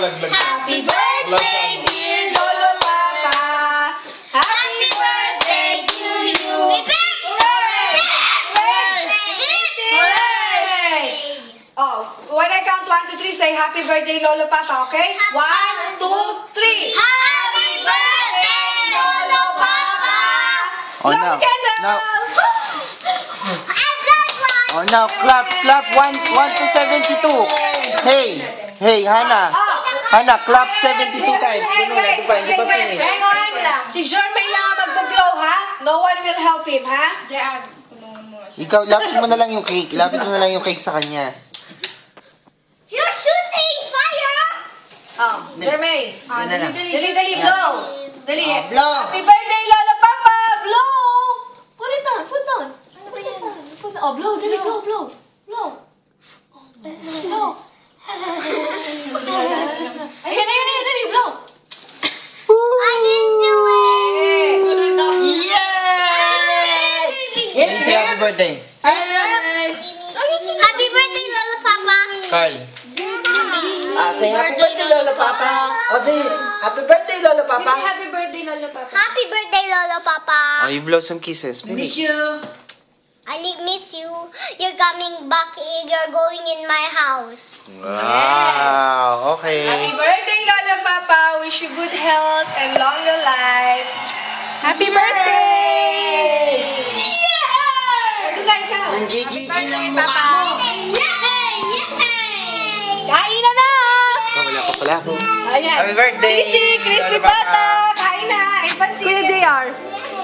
lalaglag. Happy birthday, dear Lolo Papa. Happy birthday to you. Hooray! Oh, when I count 1, 2, 3, say happy birthday, Lolo Papa, okay? 1, 2, 3. Happy birthday, Lolo Papa! Oh, Blow now. the candle! Now. I've got one! Oh, now. Clap. 1 to 72. Hey, Hana. Hana, clap 72 times. Hindi pa finish. Hang on. Si Jermaine lang ang mag-blow, ha? No one will help him, ha? Ikaw, lapit mo na lang yung cake. Lapit mo na lang yung cake sa kanya. You're shooting fire! Oh, Jermaine. Yan na lang. Dali, blow. Dali. Blow. Happy birthday, Lolo Papa! Blow! Put it down. Oh, blow. Dali, blow. Blow. Ayan, dali, blow. I didn't do it! Yay! Hindi say happy birthday. Happy birthday, Lolo Papa! Carl. Say happy birthday, Lolo Papa. Say happy birthday, Lolo Papa. Happy birthday, Lolo Papa. Happy birthday, Lolo Papa! Oh, you blow some kisses. Miss you. I miss you. You're coming back. You're going in my house. Wow. Okay. Happy birthday, Lolo Papa. Wish you good health and longer life. Happy birthday! Yeah! Nanggigigil ang mukha mo. Kain na! Oh, wala pa pala ako. Ayan. Happy birthday, Sisi, crispy Lolo Papa. bata. Kain na. Ipansin. Kuya JR.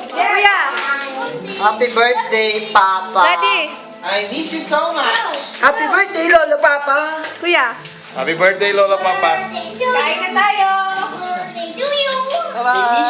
Kuya. Happy birthday, Papa. Daddy. I miss you so much. Happy birthday, Lolo Papa. Kuya. Happy birthday, Lola Papa. Kain na tayo. Do you? Bye-bye.